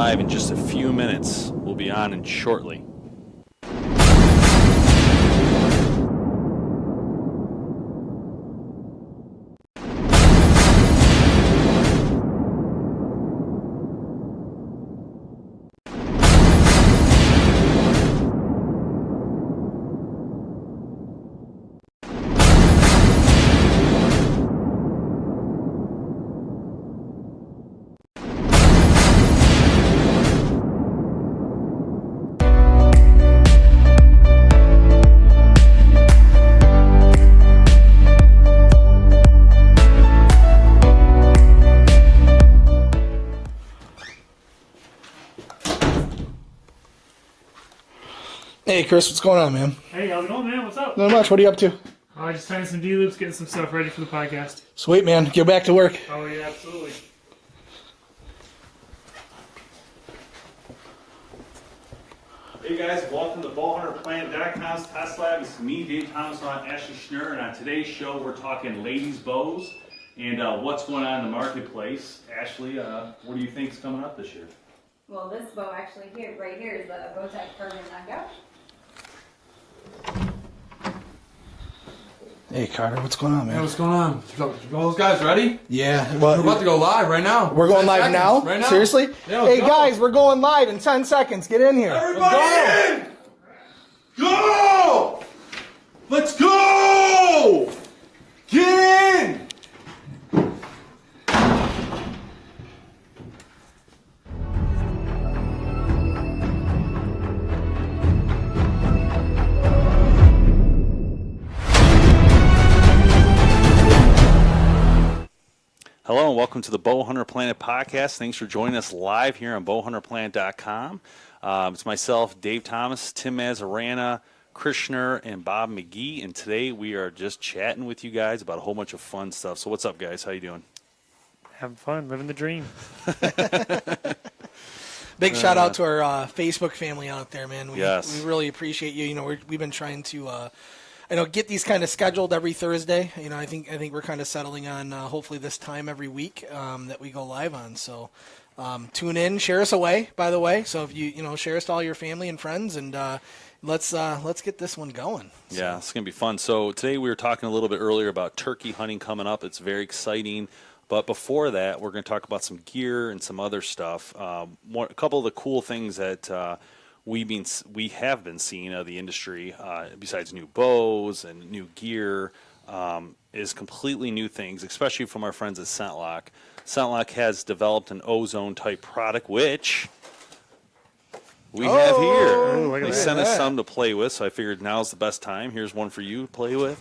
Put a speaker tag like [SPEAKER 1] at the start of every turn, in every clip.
[SPEAKER 1] live in just a few minutes. We'll be on in shortly.
[SPEAKER 2] Hey, Chris, what's going on, man?
[SPEAKER 3] Hey, how's it going, man? What's up?
[SPEAKER 2] Not much. What are you up to?
[SPEAKER 3] Just tying some D-loops, getting some stuff ready for the podcast.
[SPEAKER 2] Sweet, man. Get back to work.
[SPEAKER 3] Oh, yeah, absolutely.
[SPEAKER 1] Hey guys, welcome to BowHunterPlanet.com's Test Lab. It's me, Dave Thomas, on Ashley Schnurr, and on today's show we're talking ladies' bows and what's going on in the marketplace. Ashley, what do you think is coming up this year?
[SPEAKER 4] Well, this bow actually right here is the Bowtech Carbon Knockout.
[SPEAKER 2] Hey, Carter, what's going on, man?
[SPEAKER 5] Hey, what's going on? All those guys ready?
[SPEAKER 2] Yeah, well,
[SPEAKER 5] We're about to go live right now.
[SPEAKER 2] We're going
[SPEAKER 5] 10
[SPEAKER 2] live
[SPEAKER 5] seconds,
[SPEAKER 2] now?
[SPEAKER 5] Right now?
[SPEAKER 2] Seriously?
[SPEAKER 5] Yeah, let's
[SPEAKER 2] hey,
[SPEAKER 5] go.
[SPEAKER 2] guys, we're going live in 10 seconds. Get in here.
[SPEAKER 5] Everybody
[SPEAKER 1] in! Go! Let's go! Get in! Hello and welcome to the Bowhunter Planet podcast. Thanks for joining us live here on BowHunterPlanet.com. It's myself, Dave Thomas, Tim Mazarana, Krishner, and Bob McGee. And today we are just chatting with you guys about a whole bunch of fun stuff. So what's up, guys? How you doing?
[SPEAKER 3] Having fun, living the dream.
[SPEAKER 2] Big shout out to our Facebook family out there, man. We really appreciate you. You know, we've been trying to get these kind of scheduled every Thursday. You know, I think we're kind of settling on hopefully this time every week that we go live on. So tune in, share us away, by the way. So if you share us to all your family and friends, and let's get this one going. So.
[SPEAKER 1] Yeah, it's gonna be fun. So today we were talking a little bit earlier about turkey hunting coming up. It's very exciting. But before that, we're going to talk about some gear and some other stuff. A couple of the cool things that we have been seeing of the industry, besides new bows and new gear, is completely new things, especially from our friends at ScentLock. ScentLock has developed an ozone type product, which we have here. They sent us some to play with, so I figured now's the best time. Here's one for you to play with.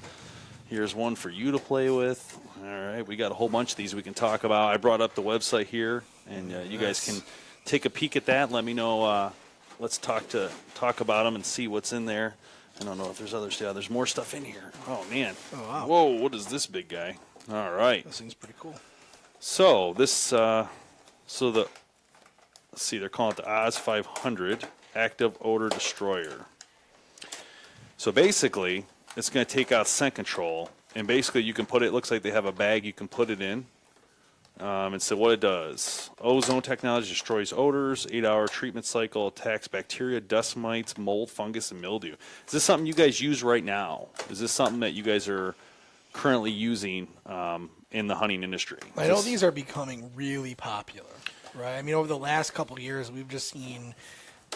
[SPEAKER 1] Here's one for you to play with. All right, we got a whole bunch of these we can talk about. I brought up the website here, and you guys can take a peek at that. Let me know. Let's talk about them and see what's in there. I don't know if there's others. Yeah, there's more stuff in here. Oh man!
[SPEAKER 2] Oh wow!
[SPEAKER 1] Whoa! What is this big guy? All right.
[SPEAKER 2] This thing's pretty cool.
[SPEAKER 1] So this, let's see. They're calling it the Oz 500 Active Odor Destroyer. So basically, it's going to take out scent control, and basically you can put it. Looks like they have a bag you can put it in. And so what it does, ozone technology destroys odors, 8-hour treatment cycle, attacks bacteria, dust mites, mold, fungus, and mildew. Is this something you guys use right now? Is this something that you guys are currently using in the hunting industry?
[SPEAKER 2] I know these are becoming really popular, right? I mean, over the last couple of years, we've just seen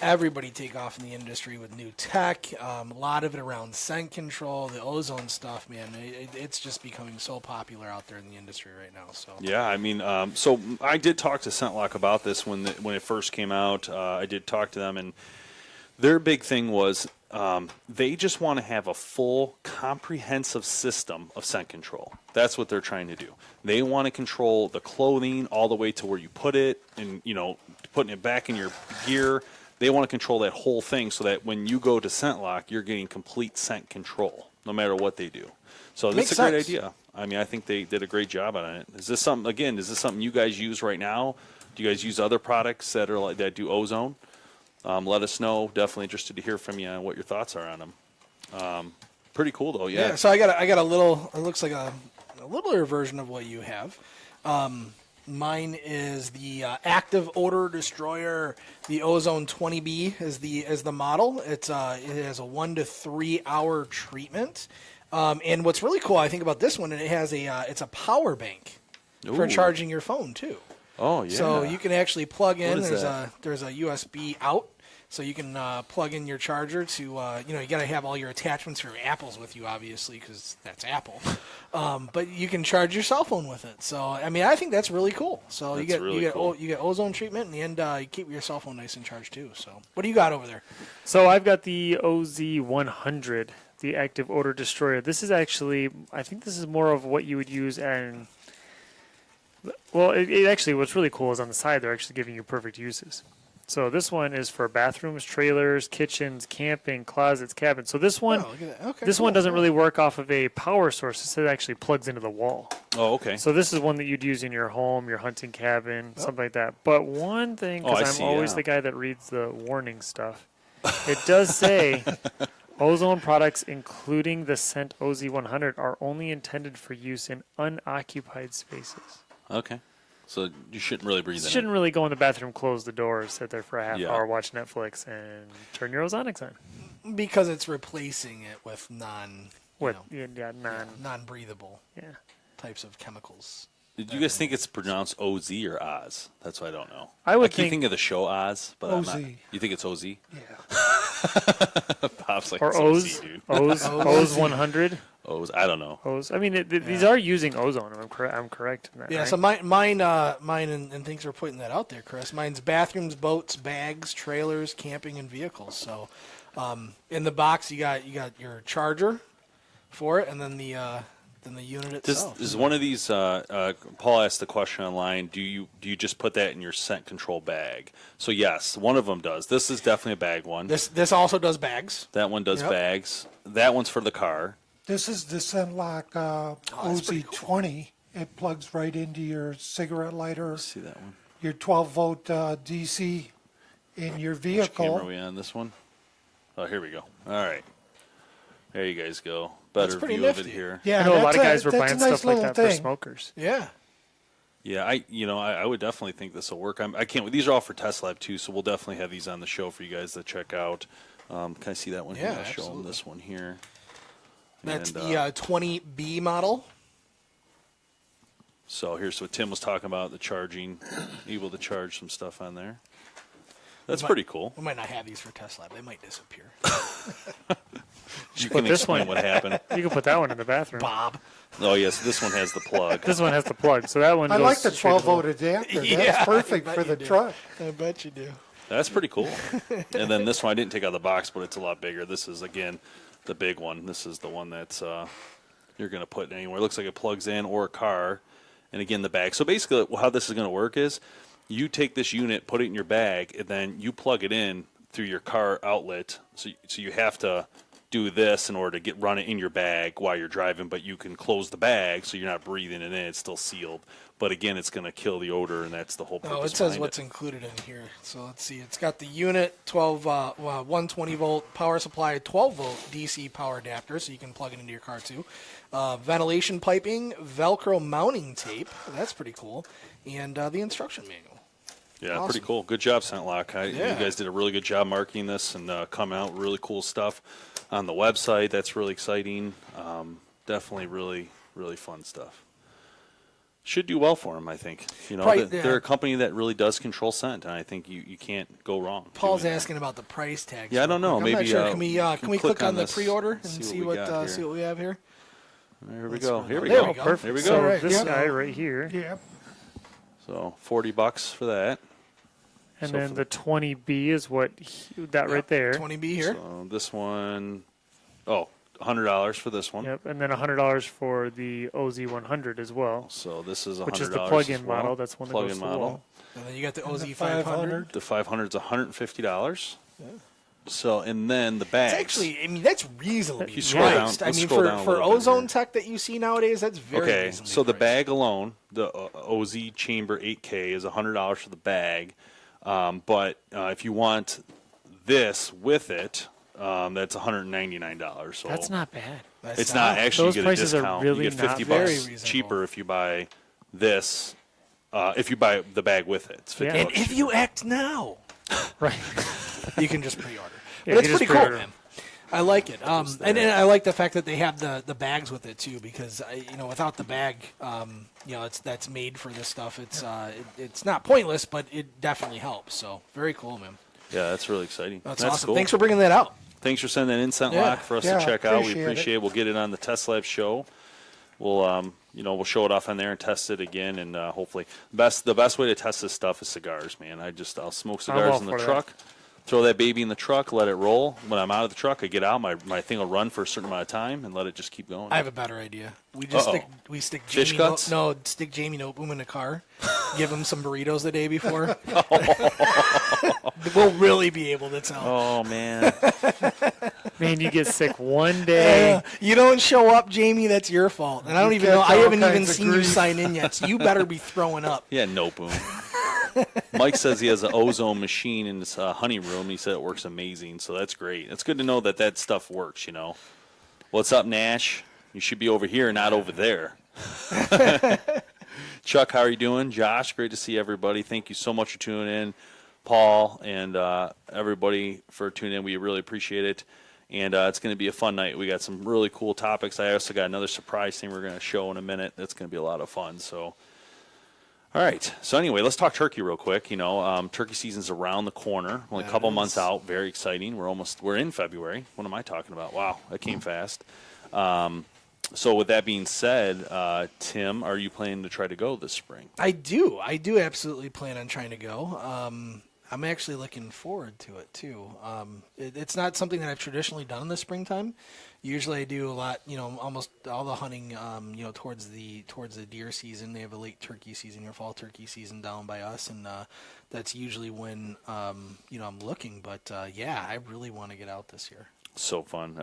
[SPEAKER 2] everybody take off in the industry with new tech, a lot of it around scent control, the ozone stuff, man. It's just becoming so popular out there in the industry right now. So
[SPEAKER 1] yeah, I mean, so I did talk to ScentLock about this when it first came out. I did talk to them, and their big thing was they just want to have a full, comprehensive system of scent control. That's what they're trying to do. They want to control the clothing all the way to where you put it, and putting it back in your gear. They want to control that whole thing so that when you go to ScentLock, you're getting complete scent control, no matter what they do. So that's a great idea. I mean, I think they did a great job on it. Is this something you guys use right now? Do you guys use other products that do ozone? Let us know. Definitely interested to hear from you on what your thoughts are on them. Pretty cool though, yeah.
[SPEAKER 2] So I got a little. It looks like a littler version of what you have. Mine is the active odor destroyer. The Ozone 20B is the model. It has a 1 to 3 hour treatment. And what's really cool, I think, about this one, it has it's a power bank for charging your phone too.
[SPEAKER 1] Oh yeah.
[SPEAKER 2] So you can actually plug in. There's
[SPEAKER 1] that?
[SPEAKER 2] a USB out, so you can plug in your charger to you got to have all your attachments for your Apples with you, obviously, because that's Apple. But you can charge your cell phone with it. So I mean, I think that's really cool. So you get ozone treatment, and you keep your cell phone nice and charged too. So what do you got over there?
[SPEAKER 3] So I've got the OZ100, the active odor destroyer. This is actually, I think this is more of what you would use in. Well, it actually, what's really cool is on the side, they're actually giving you perfect uses. So this one is for bathrooms, trailers, kitchens, camping, closets, cabins. So this one, one doesn't really work off of a power source. It actually plugs into the wall.
[SPEAKER 1] Oh, okay.
[SPEAKER 3] So this is one that you'd use in your home, your hunting cabin, something like that. But one thing, because I'm always the guy that reads the warning stuff, it does say ozone products, including the scent OZ100, are only intended for use in unoccupied spaces.
[SPEAKER 1] Okay. So you shouldn't really breathe in.
[SPEAKER 3] Shouldn't really go in the bathroom, close the door, sit there for a half hour, watch Netflix, and turn your ozonics on.
[SPEAKER 2] Because it's replacing it with non-breathable types of chemicals.
[SPEAKER 1] Did you guys think it's pronounced OZ or Oz? That's what I don't know.
[SPEAKER 3] I would
[SPEAKER 1] keep thinking of the show Oz, but
[SPEAKER 6] OZ.
[SPEAKER 1] I'm not. You think it's OZ?
[SPEAKER 6] Yeah.
[SPEAKER 1] Pop's like,
[SPEAKER 3] or
[SPEAKER 1] it's
[SPEAKER 3] Oz,
[SPEAKER 1] dude.
[SPEAKER 3] Oz 100.
[SPEAKER 1] Oz, I don't know.
[SPEAKER 3] Oz. I mean, these are using ozone. I'm correct in that.
[SPEAKER 2] Yeah.
[SPEAKER 3] Right?
[SPEAKER 2] So mine, and thanks for putting that out there, Chris. Mine's bathrooms, boats, bags, trailers, camping, and vehicles. So, in the box you got your charger for it, and then the unit itself.
[SPEAKER 1] Is one of these? Paul asked the question online. Do you just put that in your scent control bag? So yes, one of them does. This is definitely a bag one.
[SPEAKER 2] This also does bags.
[SPEAKER 1] That one does bags. That one's for the car.
[SPEAKER 6] This is the Scentlock OZ20. It plugs right into your cigarette lighter.
[SPEAKER 1] Let's see that one.
[SPEAKER 6] Your 12-volt DC in your
[SPEAKER 1] Which
[SPEAKER 6] vehicle.
[SPEAKER 1] camera are we on? This one? Oh, here we go. All right. There you guys go. Better view of it here.
[SPEAKER 6] Yeah,
[SPEAKER 3] I know a lot of guys were
[SPEAKER 6] that's
[SPEAKER 3] buying
[SPEAKER 6] a nice
[SPEAKER 3] stuff like
[SPEAKER 6] little
[SPEAKER 3] that for
[SPEAKER 6] thing.
[SPEAKER 3] smokers.
[SPEAKER 2] Yeah.
[SPEAKER 1] Yeah, I would definitely think this will work. I can't. These are all for Test Lab too, so we'll definitely have these on the show for you guys to check out. Can I see that one here?
[SPEAKER 2] Yeah,
[SPEAKER 1] I'll show them
[SPEAKER 2] absolutely.
[SPEAKER 1] this one here.
[SPEAKER 2] That's
[SPEAKER 1] And,
[SPEAKER 2] the 20B model.
[SPEAKER 1] So here's what Tim was talking about, the charging, able to charge some stuff on there. That's pretty cool.
[SPEAKER 2] We might not have these for Test Lab. They might disappear.
[SPEAKER 1] You
[SPEAKER 3] Put
[SPEAKER 1] can
[SPEAKER 3] this
[SPEAKER 1] explain
[SPEAKER 3] one-
[SPEAKER 1] what happened.
[SPEAKER 3] You can put that one in the bathroom.
[SPEAKER 2] Bob.
[SPEAKER 1] Oh, yes, this one has the plug.
[SPEAKER 3] This one has the plug, so that one
[SPEAKER 6] I
[SPEAKER 3] goes
[SPEAKER 6] like the
[SPEAKER 3] straight to
[SPEAKER 6] 12-volt adapter.
[SPEAKER 2] Yeah,
[SPEAKER 6] That's perfect
[SPEAKER 2] I bet
[SPEAKER 6] for
[SPEAKER 2] you
[SPEAKER 6] the
[SPEAKER 2] do.
[SPEAKER 6] truck.
[SPEAKER 2] I bet you do.
[SPEAKER 1] That's pretty cool. And then this one I didn't take out of the box, but it's a lot bigger. This is, again, the big one. This is the one that's you're going to put anywhere. It looks like it plugs in or a car. And, again, the bag. So, basically, how this is going to work is you take this unit, put it in your bag, and then you plug it in through your car outlet. So you have to do this in order to run it in your bag while you're driving, but you can close the bag so you're not breathing it in. It's still sealed. But, again, it's going to kill the odor, and that's the whole purpose.
[SPEAKER 2] Oh, it says what's included in here. So let's see. It's got the unit, 120-volt power supply, 12-volt DC power adapter, so you can plug it into your car too. Ventilation piping, Velcro mounting tape. That's pretty cool. And the instruction manual.
[SPEAKER 1] Yeah,
[SPEAKER 2] Awesome.
[SPEAKER 1] pretty cool. Good job, Scentlock. You guys did a really good job marketing this and coming out with really cool stuff on the website. That's really exciting. Definitely really, really fun stuff. Should do well for them, I think. They're a company that really does control scent, and I think you can't go wrong.
[SPEAKER 2] Paul's asking about the price tag.
[SPEAKER 1] Yeah, I don't know.
[SPEAKER 2] I'm
[SPEAKER 1] Maybe
[SPEAKER 2] not sure. Can we click on the
[SPEAKER 1] this,
[SPEAKER 2] pre-order and
[SPEAKER 1] see
[SPEAKER 2] what
[SPEAKER 1] what
[SPEAKER 2] we have here?
[SPEAKER 1] Here we go. Here we
[SPEAKER 2] There
[SPEAKER 1] go.
[SPEAKER 2] we go.
[SPEAKER 3] Perfect.
[SPEAKER 1] Here we
[SPEAKER 3] So
[SPEAKER 1] go.
[SPEAKER 2] Right,
[SPEAKER 3] this
[SPEAKER 2] yeah.
[SPEAKER 3] guy right here,
[SPEAKER 6] Yeah.
[SPEAKER 1] So $40 for that.
[SPEAKER 3] and
[SPEAKER 1] So
[SPEAKER 3] then
[SPEAKER 1] for-
[SPEAKER 3] the 20B is what right there.
[SPEAKER 2] 20B here.
[SPEAKER 1] So this one, $100 for this one.
[SPEAKER 3] Yep, and then $100 for the OZ100 as well,
[SPEAKER 1] So this is $100
[SPEAKER 3] which is the
[SPEAKER 1] as
[SPEAKER 3] plug-in
[SPEAKER 1] well.
[SPEAKER 3] model. That's one that
[SPEAKER 1] Plug-in
[SPEAKER 3] goes to the
[SPEAKER 1] model.
[SPEAKER 3] wall.
[SPEAKER 2] And then you got the
[SPEAKER 6] And
[SPEAKER 2] OZ
[SPEAKER 6] the
[SPEAKER 2] 500.
[SPEAKER 1] The 500 is $150. So, and then the bags.
[SPEAKER 2] It's actually, that's reasonably
[SPEAKER 1] You scroll down-
[SPEAKER 2] priced.
[SPEAKER 1] let's
[SPEAKER 2] I mean,
[SPEAKER 1] scroll down a
[SPEAKER 2] for
[SPEAKER 1] little bit
[SPEAKER 2] ozone
[SPEAKER 1] here.
[SPEAKER 2] tech that you see nowadays, that's very
[SPEAKER 1] Okay,
[SPEAKER 2] reasonably
[SPEAKER 1] so the
[SPEAKER 2] priced.
[SPEAKER 1] bag alone, the OZ Chamber 8K is $100 for the bag. But if you want this with it, that's $199. So
[SPEAKER 3] That's not bad.
[SPEAKER 2] That's
[SPEAKER 1] it's not actually
[SPEAKER 3] Those
[SPEAKER 1] you get a
[SPEAKER 3] prices are
[SPEAKER 1] discount.
[SPEAKER 3] really
[SPEAKER 1] you get
[SPEAKER 3] not
[SPEAKER 1] $50
[SPEAKER 2] very reasonable.
[SPEAKER 1] cheaper if you buy this If you buy the bag with it, it's $50.
[SPEAKER 2] And if you act now,
[SPEAKER 3] Right.
[SPEAKER 2] you can just pre-order.
[SPEAKER 3] Yeah,
[SPEAKER 2] But it's
[SPEAKER 3] you
[SPEAKER 2] pretty
[SPEAKER 3] just
[SPEAKER 2] cool,
[SPEAKER 3] pre-order.
[SPEAKER 2] man. I like it, and I like the fact that they have the bags with it too, because without the bag, that's made for this stuff. It's not pointless, but it definitely helps. So very cool, man.
[SPEAKER 1] Yeah, that's really exciting.
[SPEAKER 2] That's
[SPEAKER 1] That's
[SPEAKER 2] awesome.
[SPEAKER 1] cool.
[SPEAKER 2] Thanks for bringing that out.
[SPEAKER 1] Thanks for sending that in,
[SPEAKER 2] Yeah.
[SPEAKER 1] Lock, for us to check out. We
[SPEAKER 6] appreciate
[SPEAKER 1] appreciate it.
[SPEAKER 6] it.
[SPEAKER 1] We'll get it on the Test Lab show. We'll we'll show it off on there and test it again, and hopefully the best way to test this stuff is cigars, man. I'll smoke
[SPEAKER 3] I'm
[SPEAKER 1] cigars
[SPEAKER 3] all
[SPEAKER 1] in the
[SPEAKER 3] for that.
[SPEAKER 1] truck. Throw that baby in the truck, let it roll. When I'm out of the truck, I get out. My thing will run for a certain amount of time, and let it just keep going.
[SPEAKER 2] I have a better idea. We just stick
[SPEAKER 1] Fish
[SPEAKER 2] Jamie
[SPEAKER 1] guts?
[SPEAKER 2] stick Jamie Noteboom in the car, give him some burritos the day before. We'll really be able to tell.
[SPEAKER 1] Oh man,
[SPEAKER 3] Man, you get sick one day.
[SPEAKER 2] You don't show up, Jamie. That's your fault. And I don't even know. I
[SPEAKER 6] all
[SPEAKER 2] haven't even
[SPEAKER 6] kinds of
[SPEAKER 2] seen you
[SPEAKER 6] grief.
[SPEAKER 2] sign in yet. So you better be throwing up.
[SPEAKER 1] yeah, no boom. Mike says he has an ozone machine in his honey room. He said it works amazing, so that's great. It's good to know that stuff works. What's up, Nash? You should be over here, not over there. Chuck, how are you doing? Josh, great to see everybody. Thank you so much for tuning in. Paul and everybody for tuning in. We really appreciate it. And it's going to be a fun night. We got some really cool topics. I also got another surprise thing we're going to show in a minute. That's going to be a lot of fun. So, all right. So anyway, let's talk turkey real quick. Turkey season's around the corner. Only a couple months out. Very exciting. We're in February. What am I talking about? Wow, that came fast. So with that being said, Tim, are you planning to try to go this spring?
[SPEAKER 2] I do absolutely plan on trying to go. I'm actually looking forward to it too. It's not something that I've traditionally done in the springtime. Usually I do a lot, almost all the hunting, towards the deer season. They have a late turkey season or fall turkey season down by us, and that's usually when I'm looking. But yeah, I really want to get out this year.
[SPEAKER 1] So fun.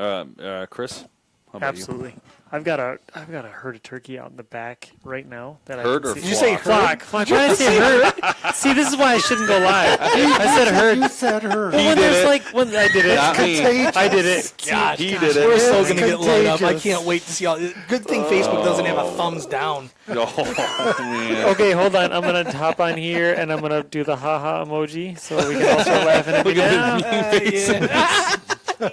[SPEAKER 1] Chris, how about
[SPEAKER 3] Absolutely. I've got a herd of turkey out in the back right now. That
[SPEAKER 1] Herd
[SPEAKER 3] I
[SPEAKER 1] or
[SPEAKER 3] can see.
[SPEAKER 2] Did you say
[SPEAKER 3] Flock? I'm trying to say herd. See, this is why I shouldn't go live. I said herd.
[SPEAKER 6] You said her.
[SPEAKER 3] Well, when
[SPEAKER 1] did
[SPEAKER 3] there's
[SPEAKER 1] it.
[SPEAKER 3] like when I did it.
[SPEAKER 1] Not me.
[SPEAKER 3] I did it.
[SPEAKER 2] God,
[SPEAKER 1] He did it.
[SPEAKER 2] We're so
[SPEAKER 6] It's
[SPEAKER 2] going to get loaded up. I
[SPEAKER 6] contagious.
[SPEAKER 2] can't wait to see all. Good thing Facebook doesn't have a thumbs down.
[SPEAKER 1] Oh, man.
[SPEAKER 3] Okay, hold on. I'm gonna hop on here and I'm gonna do the haha emoji so we can all start laughing at me now.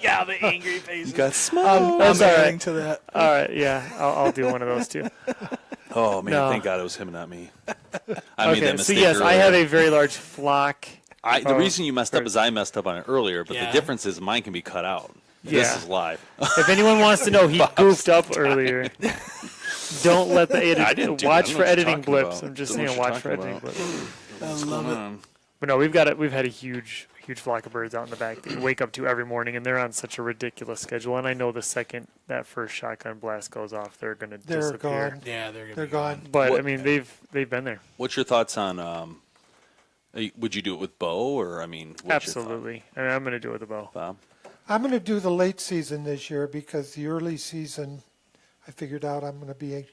[SPEAKER 2] Yeah, the angry faces.
[SPEAKER 1] Got smoke.
[SPEAKER 2] I'm
[SPEAKER 3] That's all
[SPEAKER 2] adding
[SPEAKER 3] right.
[SPEAKER 2] to that.
[SPEAKER 3] All right, yeah, I'll do one of those too.
[SPEAKER 1] Oh, man,
[SPEAKER 3] No.
[SPEAKER 1] thank God it was him and not me. I made that
[SPEAKER 3] Okay, so
[SPEAKER 1] mistake
[SPEAKER 3] yes, I
[SPEAKER 1] earlier.
[SPEAKER 3] have a very large flock.
[SPEAKER 1] The reason you messed up is I messed up on it earlier, but
[SPEAKER 2] Yeah.
[SPEAKER 1] the difference is mine can be cut out. This
[SPEAKER 3] Yeah.
[SPEAKER 1] is live.
[SPEAKER 3] If anyone wants to know, he goofed up earlier. Don't let the
[SPEAKER 1] I didn't
[SPEAKER 3] edit.
[SPEAKER 1] do
[SPEAKER 3] Watch
[SPEAKER 1] that. I
[SPEAKER 3] for
[SPEAKER 1] know what you're
[SPEAKER 3] editing
[SPEAKER 1] talking
[SPEAKER 3] blips.
[SPEAKER 1] about.
[SPEAKER 3] I'm just
[SPEAKER 1] Don't know
[SPEAKER 3] saying,
[SPEAKER 1] what
[SPEAKER 3] watch for
[SPEAKER 1] you're
[SPEAKER 3] editing
[SPEAKER 1] talking
[SPEAKER 3] blips.
[SPEAKER 2] I love it.
[SPEAKER 3] But no, we've had a huge flock of birds out in the back that you wake up to every morning, and they're on such a ridiculous schedule. And I know the second that first shotgun blast goes off, they're going to
[SPEAKER 6] They're
[SPEAKER 3] disappear.
[SPEAKER 6] gone.
[SPEAKER 2] Yeah, they're
[SPEAKER 6] They're gone.
[SPEAKER 3] But
[SPEAKER 1] What-
[SPEAKER 3] I mean, they've been there.
[SPEAKER 1] What's your thoughts on, would you do it with bow, or, I mean, what's your thought?
[SPEAKER 3] Absolutely. I mean, I'm going to do it with a bow.
[SPEAKER 1] Bob?
[SPEAKER 6] I'm going to do the late season this year because the early season, I figured out I'm going to be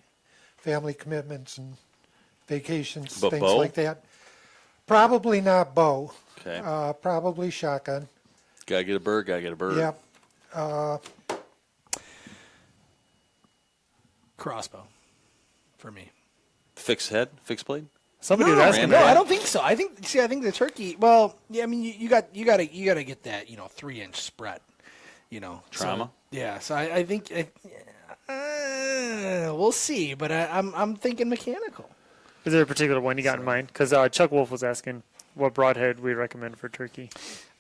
[SPEAKER 6] family commitments and vacations,
[SPEAKER 1] But
[SPEAKER 6] things
[SPEAKER 1] bow?
[SPEAKER 6] like that. Probably not bow.
[SPEAKER 1] Okay.
[SPEAKER 6] Probably shotgun.
[SPEAKER 1] Gotta get a bird, gotta get a bird.
[SPEAKER 6] Yep.
[SPEAKER 2] crossbow for me.
[SPEAKER 1] Fixed head, fixed blade?
[SPEAKER 3] Somebody was asking
[SPEAKER 2] No,
[SPEAKER 3] that.
[SPEAKER 2] I don't think so. I think the turkey. Well, yeah, I mean, you got to get that 3-inch spread.
[SPEAKER 1] Trauma?
[SPEAKER 2] So, yeah, so I think we'll see, but I'm thinking mechanical.
[SPEAKER 3] Is there a particular one you got in mind? Because Chuck Wolf was asking what broadhead we recommend for turkey.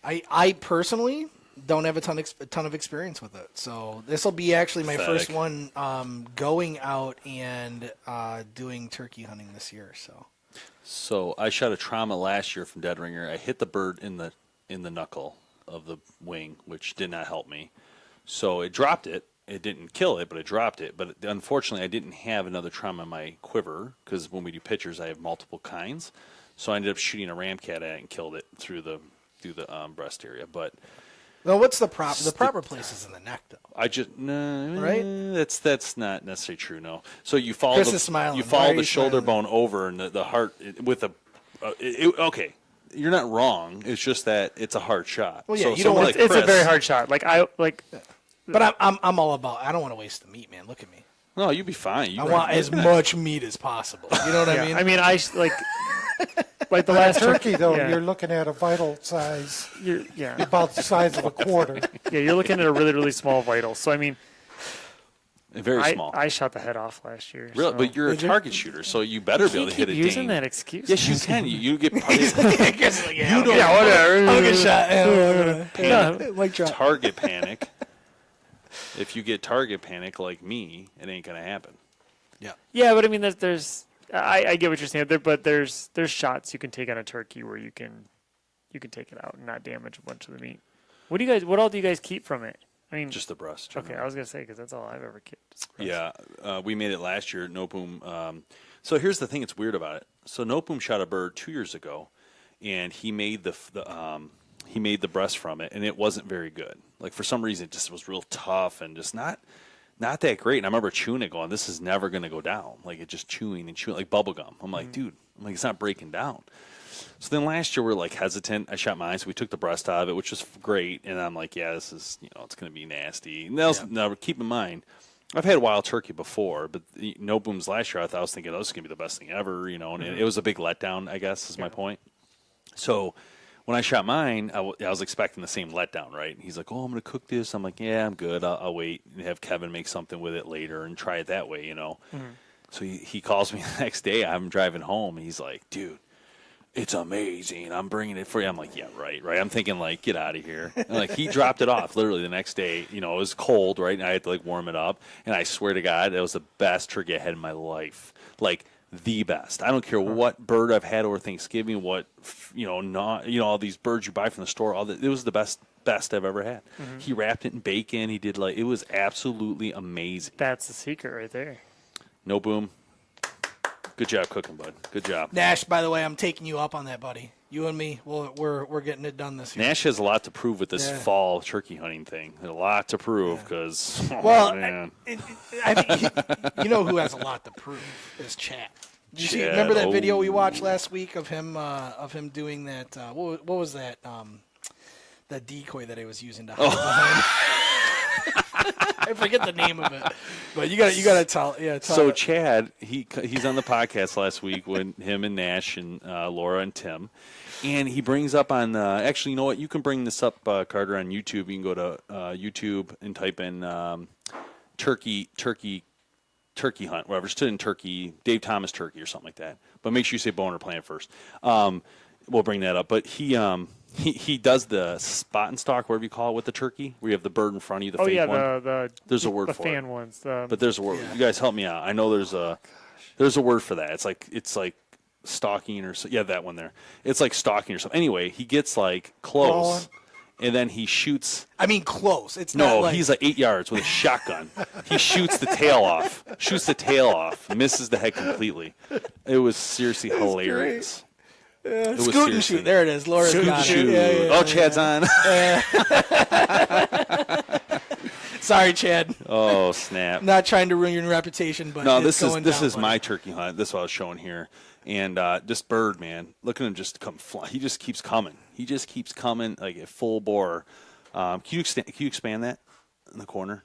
[SPEAKER 2] I personally don't have a ton of experience with it, so this will be actually my
[SPEAKER 1] Pathetic.
[SPEAKER 2] first one going out and doing turkey hunting this year.
[SPEAKER 1] So I shot a trauma last year from Dead Ringer. I hit the bird in the knuckle of the wing, which did not help me. So it dropped it. It didn't kill it, but it dropped it. But unfortunately, I didn't have another trauma in my quiver because when we do pictures, I have multiple kinds. So I ended up shooting a ramcat at it and killed it through the breast area. But
[SPEAKER 2] Well, what's the proper place is in the neck, though.
[SPEAKER 1] I just
[SPEAKER 2] Right?
[SPEAKER 1] That's not necessarily true. No. So you follow
[SPEAKER 2] Chris is smiling.
[SPEAKER 1] you
[SPEAKER 2] Why
[SPEAKER 1] follow
[SPEAKER 2] are
[SPEAKER 1] the
[SPEAKER 2] you
[SPEAKER 1] shoulder
[SPEAKER 2] smiling?
[SPEAKER 1] bone over and the heart with a. Okay, you're not wrong. It's just that it's a hard shot.
[SPEAKER 2] Well, yeah,
[SPEAKER 1] so
[SPEAKER 2] you don't
[SPEAKER 1] someone
[SPEAKER 2] want-
[SPEAKER 1] like
[SPEAKER 3] It's a
[SPEAKER 1] Chris-
[SPEAKER 3] very hard shot.
[SPEAKER 2] But I'm all about. I don't want to waste the meat, man. Look at me.
[SPEAKER 1] No, you'd be fine.
[SPEAKER 2] I want as much meat as possible. You know what I mean?
[SPEAKER 3] I mean, like the last
[SPEAKER 6] turkey, though,
[SPEAKER 3] yeah.
[SPEAKER 6] you're looking at a vital size,
[SPEAKER 3] Yeah.
[SPEAKER 6] about the size of a quarter.
[SPEAKER 3] Yeah, you're looking at a really, really small vital. So, I mean,
[SPEAKER 1] very small.
[SPEAKER 3] I shot the head off last year.
[SPEAKER 1] Really?
[SPEAKER 3] So.
[SPEAKER 1] But you're a target shooter, so you better be able to hit a ding.
[SPEAKER 3] using that excuse.
[SPEAKER 1] Yes, you can. You get
[SPEAKER 2] You don't.
[SPEAKER 3] Yeah, whatever.
[SPEAKER 2] I'll get shot.
[SPEAKER 1] panic,
[SPEAKER 2] Mic drop.
[SPEAKER 1] target panic. If you get target panic like me, it ain't gonna happen.
[SPEAKER 3] Yeah, but I mean, there's I get what you're saying there, but there's shots you can take on a turkey where you can take it out and not damage a bunch of the meat. What all do you guys keep from it? I mean,
[SPEAKER 1] Just the breast.
[SPEAKER 3] Okay, I was gonna say because that's all I've ever kept.
[SPEAKER 1] Yeah, we made it last year at Nopum. So here's the thing that's weird about it. So Nopum shot a bird 2 years ago, and he made the breast from it, and it wasn't very good. Like for some reason, it just was real tough and just not that great. And I remember chewing it, going, "This is never going to go down." Like it just chewing and chewing like bubble gum. I'm like, dude, it's not breaking down. So then last year we were like hesitant. I shot mine, so we took the breast out of it, which was great. And I'm like, yeah, this is it's going to be nasty. And now keep in mind, I've had wild turkey before, but No Booms last year, I was thinking, this is going to be the best thing ever, and it was a big letdown, I guess, is my point. So when I shot mine, I was expecting the same letdown, right? And he's like, I'm going to cook this. I'm like, yeah, I'm good. I'll wait and have Kevin make something with it later and try it that way, So he calls me the next day. I'm driving home, and he's like, dude, it's amazing. I'm bringing it for you. I'm like, yeah, right. I'm thinking, like, get out of here. And, like, he dropped it off literally the next day. It was cold, right? And I had to, like, warm it up. And I swear to God, it was the best turkey I had in my life. Like, the best. I don't care what bird I've had over Thanksgiving, all these birds you buy from the store. It was the best I've ever had. Mm-hmm. He wrapped it in bacon. He did, it was absolutely amazing.
[SPEAKER 3] That's the secret right there.
[SPEAKER 1] No Boom. Good job cooking, bud. Good job.
[SPEAKER 2] Nash, by the way, I'm taking you up on that, buddy. You and me, we're getting it done this year.
[SPEAKER 1] Nash has a lot to prove with this fall turkey hunting thing. A lot to prove because,
[SPEAKER 2] man. I think you know who has a lot to prove is Chad. Did you see? Remember that video we watched last week of him doing that? What was that? That decoy that I was using to hide behind. I forget the name of it, but you gotta tell. Yeah.
[SPEAKER 1] So Chad, he's on the podcast last week with him and Nash and Laura and Tim, and he brings up on actually, you know what? You can bring this up, Carter, on YouTube. You can go to YouTube and type in turkey hunt, whatever. Just put in turkey, Dave Thomas turkey or something like that. But make sure you say BowHunterPlanet first. We'll bring that up. But he does the spot and stalk, whatever you call it, with the turkey, where you have the bird in front of you, the fake one. There's a word for it.
[SPEAKER 3] The fan ones.
[SPEAKER 1] But there's a word. Yeah. You guys help me out. I know there's a word for that. It's like stalking or that one there. It's like stalking or something. Anyway, he gets like close. And then he shoots.
[SPEAKER 2] I mean, close. It's
[SPEAKER 1] no.
[SPEAKER 2] Not
[SPEAKER 1] he's like 8 yards with a shotgun. He shoots the tail off. Misses the head completely. It was seriously hilarious.
[SPEAKER 2] Yeah, scoot and shoot. There it is. Laura's got it.
[SPEAKER 1] Yeah, Chad's on.
[SPEAKER 2] Sorry, Chad.
[SPEAKER 1] Oh, snap.
[SPEAKER 2] Not trying to ruin your reputation, but
[SPEAKER 1] no, this is my turkey hunt. This is what I was showing here. And this bird, man, look at him just come fly. He just keeps coming. Like at full bore. Can you expand that in the corner?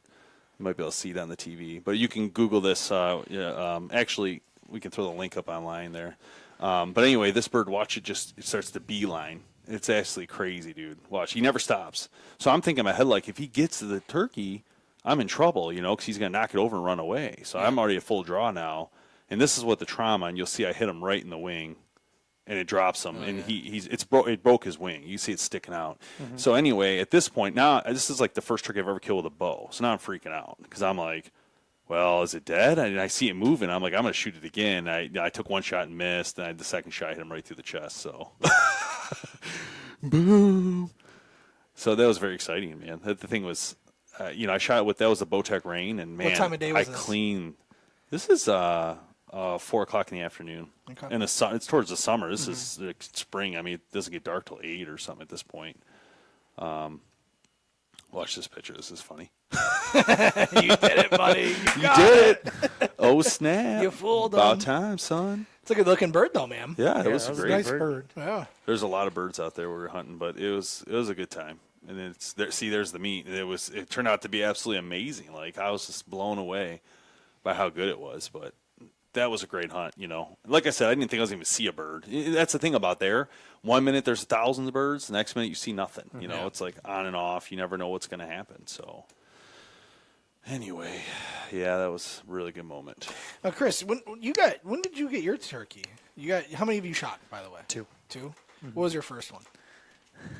[SPEAKER 1] You might be able to see it on the TV. But you can Google this. Actually, we can throw the link up online there. But anyway, this bird, watch it starts to beeline. It's actually crazy, dude. Watch, he never stops. So I'm thinking in my head, like, if he gets to the turkey, I'm in trouble, because he's going to knock it over and run away. So I'm already at full draw now. And this is what the trauma, and you'll see I hit him right in the wing, and it drops him. It broke his wing. You see it sticking out. Mm-hmm. So anyway, at this point, now this is like the first turkey I've ever killed with a bow. So now I'm freaking out because I'm like, well, is it dead? And I see it moving. I'm like, I'm going to shoot it again. I took one shot and missed, and the second shot hit him right through the chest. So, boom. So that was very exciting, man. The thing was, I shot it with, that was the Bowtech Rain, and man,
[SPEAKER 2] what time of day was this?
[SPEAKER 1] This is 4 o'clock in the afternoon.
[SPEAKER 2] Okay.
[SPEAKER 1] And it's towards the summer. This is like spring. I mean, it doesn't get dark till 8 or something at this point. Watch this picture. This is funny.
[SPEAKER 2] You did it, buddy. You
[SPEAKER 1] did it. Oh, snap.
[SPEAKER 2] You fooled them.
[SPEAKER 1] About time, son.
[SPEAKER 2] It's a good-looking bird, though, man.
[SPEAKER 1] Yeah, it was a great
[SPEAKER 6] nice bird.
[SPEAKER 2] Yeah.
[SPEAKER 1] There's a lot of birds out there we were hunting, but it was a good time. And it's there. See, there's the meat. It turned out to be absolutely amazing. Like, I was just blown away by how good it was. But that was a great hunt. Like I said, I didn't think I was going to see a bird. That's the thing about there. 1 minute there's thousands of birds, the next minute you see nothing. It's like on and off. You never know what's going to happen. So anyway, yeah, that was a really good moment.
[SPEAKER 2] Chris, when did you get your turkey? How many have you shot, by the way?
[SPEAKER 3] Two.
[SPEAKER 2] What was your first one?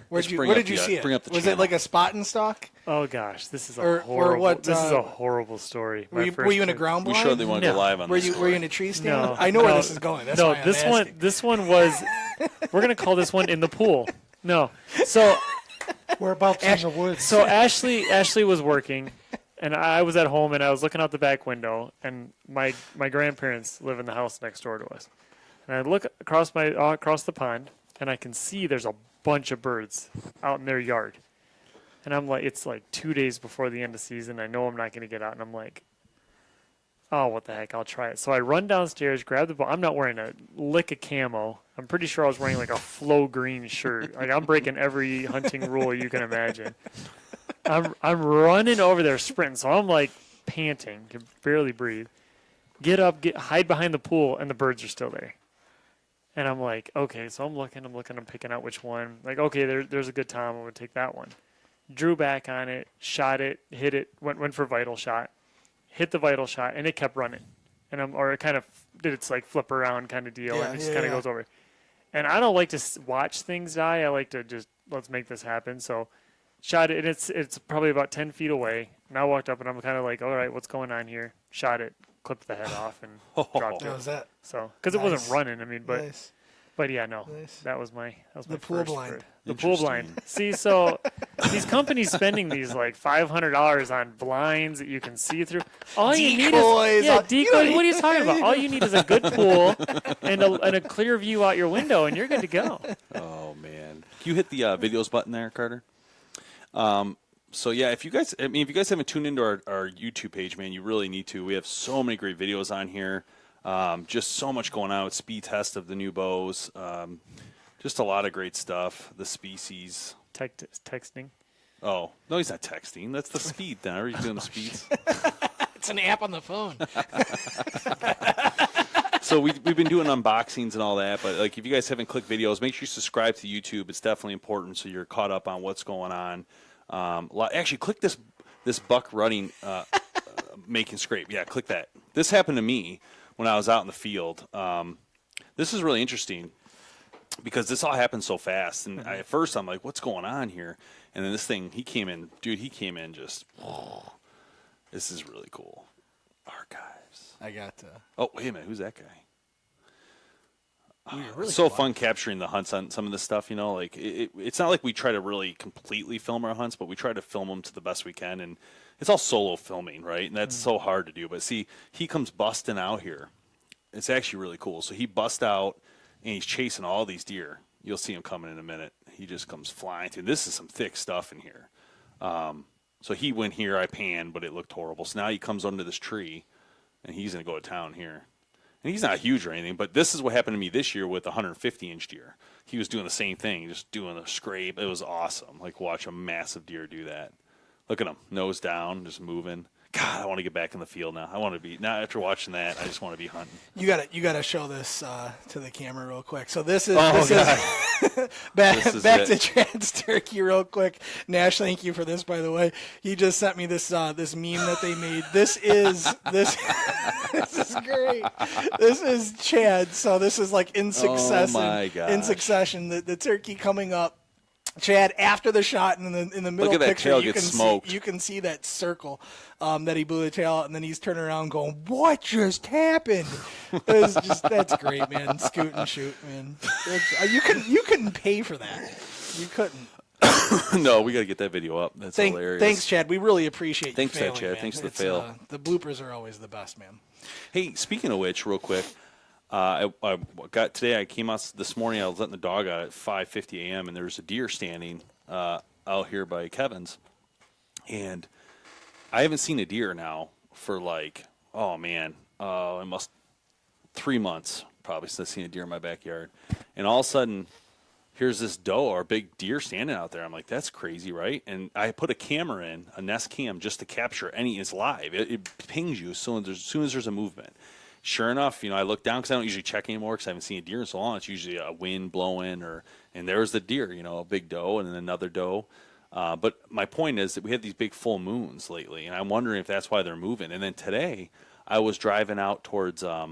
[SPEAKER 2] Where did you see it? Was
[SPEAKER 1] channel.
[SPEAKER 2] it like a spot and stalk?
[SPEAKER 3] Oh gosh, this is
[SPEAKER 2] Or
[SPEAKER 3] horrible.
[SPEAKER 2] what,
[SPEAKER 3] This is a horrible story.
[SPEAKER 2] Were you in a ground
[SPEAKER 1] We
[SPEAKER 2] blind?
[SPEAKER 1] surely want to go live on
[SPEAKER 2] Were
[SPEAKER 1] this.
[SPEAKER 2] you in a tree stand?
[SPEAKER 3] No,
[SPEAKER 2] I know where this is going. That's why I'm asking.
[SPEAKER 3] This one was. We're gonna call this one in the pool. No, so
[SPEAKER 6] Whereabouts in the woods?
[SPEAKER 3] so Ashley was working, and I was at home, and I was looking out the back window, and my grandparents live in the house next door to us, and I look across the pond, and I can see there's a bunch of birds out in their yard. And I'm like, it's like 2 days before the end of season. I know I'm not going to get out. And I'm like, oh, what the heck? I'll try it. So I run downstairs, grab the ball. I'm not wearing a lick of camo. I'm pretty sure I was wearing like a flow green shirt. Like I'm breaking every hunting rule you can imagine. I'm running over there sprinting. So I'm like panting, can barely breathe. Get up, hide behind the pool, and the birds are still there. And I'm like, okay, so I'm looking, I'm picking out which one. Like, okay, there's a good time. I'm going to take that one. Drew back on it, shot it, hit it, went for vital shot, hit the vital shot, and it kept running. And it kind of did its like flip around kind of deal, and it just kind of goes over. And I don't like to watch things die. I like to just, let's make this happen. So shot it, and it's probably about 10 feet away. And I walked up, and I'm kind of like, all right, what's going on here? Shot it. Clipped the head off and dropped it.
[SPEAKER 2] That was that.
[SPEAKER 3] So, because it wasn't running, I mean, but
[SPEAKER 2] Nice.
[SPEAKER 3] but yeah, no,
[SPEAKER 2] Nice.
[SPEAKER 3] that was my
[SPEAKER 2] The pool
[SPEAKER 3] first
[SPEAKER 2] blind.
[SPEAKER 3] bird. The pool blind. See, so these companies spending these like $500 on blinds that you can see through. All you need
[SPEAKER 2] Decoys.
[SPEAKER 3] is decoys. What are you talking about? All you need is a good pool and a clear view out your window, and you're good to go.
[SPEAKER 1] Oh man, can you hit the videos button there, Carter? So yeah, if you guys haven't tuned into our YouTube page, man, you really need to. We have so many great videos on here. Just so much going on with speed test of the new bows. Just a lot of great stuff. The species.
[SPEAKER 3] Texting.
[SPEAKER 1] Oh no, he's not texting. That's the speed. Then are you doing the speeds?
[SPEAKER 2] It's an app on the phone.
[SPEAKER 1] So we've been doing unboxings and all that, but like if you guys haven't clicked videos, make sure you subscribe to YouTube. It's definitely important so you're caught up on what's going on. Actually, click this buck running, making scrape. Yeah, click that. This happened to me when I was out in the field. This is really interesting because this all happened so fast. And at first I'm like, what's going on here? And then this thing, he came in just, this is really cool. Archives.
[SPEAKER 2] I got
[SPEAKER 1] Oh, wait a minute. Who's that guy?
[SPEAKER 2] really
[SPEAKER 1] so
[SPEAKER 2] cool.
[SPEAKER 1] fun capturing the hunts on some of this stuff, like it's not like we try to really completely film our hunts, but we try to film them to the best we can, and it's all solo filming, right? And that's so hard to do. But see, he comes busting out here. It's actually really cool. So he busts out and he's chasing all these deer. You'll see him coming in a minute. He just comes flying through. This is some thick stuff in here. So he went here, I panned, but it looked horrible. So now he comes under this tree and he's going to go to town here. And he's not huge or anything, but this is what happened to me this year with a 150-inch deer. He was doing the same thing, just doing a scrape. It was awesome. Like, watch a massive deer do that. Look at him, nose down, just moving. God, I want to get back in the field now. I want to be, now after watching that, I just want to be hunting.
[SPEAKER 2] You gotta show this to the camera real quick. So this is back to Chad's turkey real quick. Nash, thank you for this, by the way. He just sent me this this meme that they made. This is this is great. This is Chad. So this is like in succession.
[SPEAKER 1] Oh my gosh.
[SPEAKER 2] In succession, the turkey coming up. Chad, after the shot, and in the middle
[SPEAKER 1] Look at that
[SPEAKER 2] picture,
[SPEAKER 1] tail
[SPEAKER 2] you
[SPEAKER 1] get
[SPEAKER 2] can
[SPEAKER 1] smoked.
[SPEAKER 2] you can see that circle that he blew the tail out, and then he's turning around going, "What just happened?" That's great, man. Scoot and shoot, man. You couldn't pay for that. You couldn't.
[SPEAKER 1] No, we got to get that video up. That's hilarious.
[SPEAKER 2] Thanks, Chad. We really appreciate
[SPEAKER 1] Thanks
[SPEAKER 2] you
[SPEAKER 1] for that,
[SPEAKER 2] failing,
[SPEAKER 1] Chad.
[SPEAKER 2] man.
[SPEAKER 1] Thanks for the fail.
[SPEAKER 2] The bloopers are always the best, man.
[SPEAKER 1] Hey, speaking of which, real quick, I came out this morning. I was letting the dog out at 5:50 a.m. and there was a deer standing out here by Kevin's, and I haven't seen a deer now for like, it must 3 months probably since I've seen a deer in my backyard, and all of a sudden, here's this doe or big deer standing out there. I'm like, that's crazy, right? And I put a camera in, a Nest cam, just to capture it's live. It pings you as soon as there's a movement. sure enough, I look down because I don't usually check anymore because I haven't seen a deer in so long. It's usually a wind blowing, and there's the deer, a big doe and then another doe. But my point is that we had these big full moons lately, and I'm wondering if that's why they're moving. And then today, I was driving out towards, I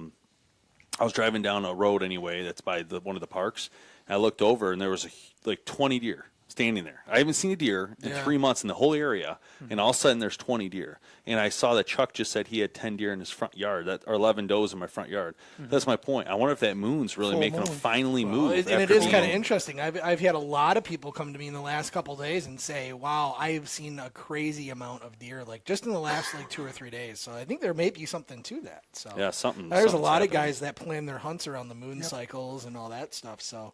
[SPEAKER 1] was driving down a road anyway that's by one of the parks, and I looked over, and there was like 20 deer standing there. I haven't seen a deer in 3 months in the whole area, and all of a sudden there's 20 deer. And I saw that Chuck just said he had 10 deer in his front yard, or 11 does in my front yard. That's my point. I wonder if that moon's really making them finally move.
[SPEAKER 2] And it is kind of interesting. I've had a lot of people come to me in the last couple of days and say, wow, I've seen a crazy amount of deer, like just in the last 2 or 3 days. So I think there may be something to that. So
[SPEAKER 1] yeah, something.
[SPEAKER 2] There's a lot of guys that plan their hunts around the moon cycles and all that stuff. So,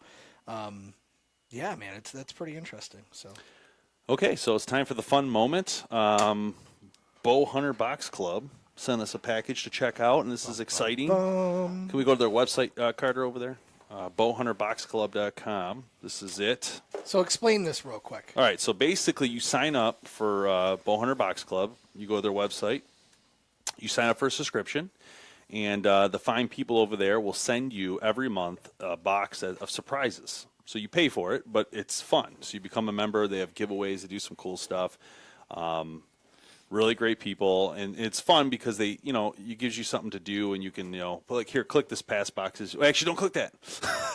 [SPEAKER 2] yeah, man, that's pretty interesting. So,
[SPEAKER 1] okay, so it's time for the fun moment. Bow Hunter Box Club sent us a package to check out, and this is exciting. Can we go to their website, Carter, over there? BowHunterBoxClub.com. This is it.
[SPEAKER 2] So explain this real quick.
[SPEAKER 1] All right, so basically you sign up for Bow Hunter Box Club. You go to their website. You sign up for a subscription, and the fine people over there will send you every month a box of surprises. So you pay for it, but it's fun. So you become a member. They have giveaways. They do some cool stuff. Really great people, and it's fun because they, it gives you something to do, and you can, like here, click this pass boxes. Actually, don't click that.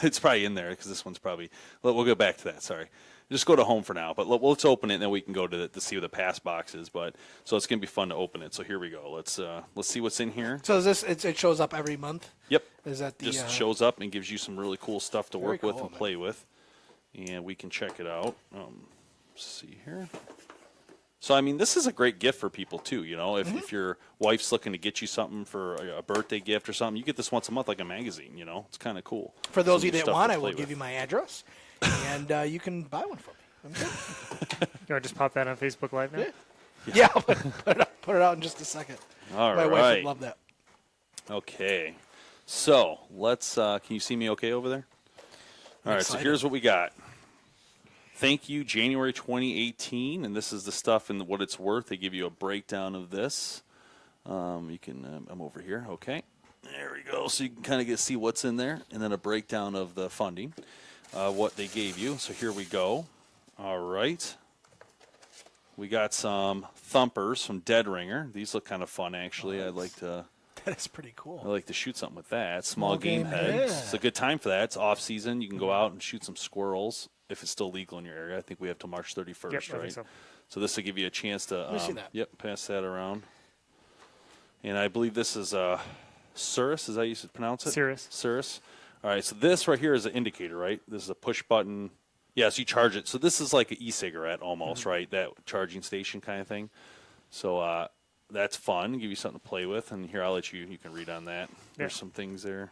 [SPEAKER 1] It's probably in there because this one's probably. We'll go back to that. Sorry, just go to home for now. But let's open it, and then we can go to see what the pass box is. But so it's gonna be fun to open it. So here we go. Let's see what's in here.
[SPEAKER 2] So is this? It shows up every month.
[SPEAKER 1] Yep.
[SPEAKER 2] Is that the?
[SPEAKER 1] Just shows up and gives you some really cool stuff to work with and
[SPEAKER 2] man.
[SPEAKER 1] play with, and we can check it out. Let's see here. So, I mean, this is a great gift for people, too, if your wife's looking to get you something for a birthday gift or something, you get this once a month like a magazine, It's kind of cool.
[SPEAKER 2] For those of you that want, I will give you my address, and you can buy one for me. I'm good.
[SPEAKER 3] You want to just pop that on Facebook Live now?
[SPEAKER 2] Yeah, I'll put it out in just a second. My wife would love that.
[SPEAKER 1] Okay. So, let's, can you see me okay over there? All right, so here's what we got. Thank you, January 2018, and this is the stuff and what it's worth. They give you a breakdown of this. You can, I'm over here. Okay, there we go. So you can kind of see what's in there, and then a breakdown of the funding, what they gave you. So here we go. All right, we got some thumpers from Dead Ringer. These look kind of fun, actually. I'd like to.
[SPEAKER 2] That is pretty cool.
[SPEAKER 1] I like to shoot something with that. Small game heads.
[SPEAKER 2] Yeah.
[SPEAKER 1] It's a good time for that. It's off season. You can go out and shoot some squirrels if it's still legal in your area. I think we have till March 31st,
[SPEAKER 3] Yep, I
[SPEAKER 1] right?
[SPEAKER 3] think
[SPEAKER 1] So this will give you a chance to
[SPEAKER 2] Let me see that.
[SPEAKER 1] pass that around. And I believe this is Cirrus. Is that how you should pronounce it?
[SPEAKER 3] Cirrus.
[SPEAKER 1] Cirrus. All right, so this right here is an indicator, right? This is a push button. Yeah, so you charge it. So this is like an e-cigarette almost, right? That charging station kind of thing. So that's fun. Give you something to play with. And here, I'll let you can read on that. There's some things there.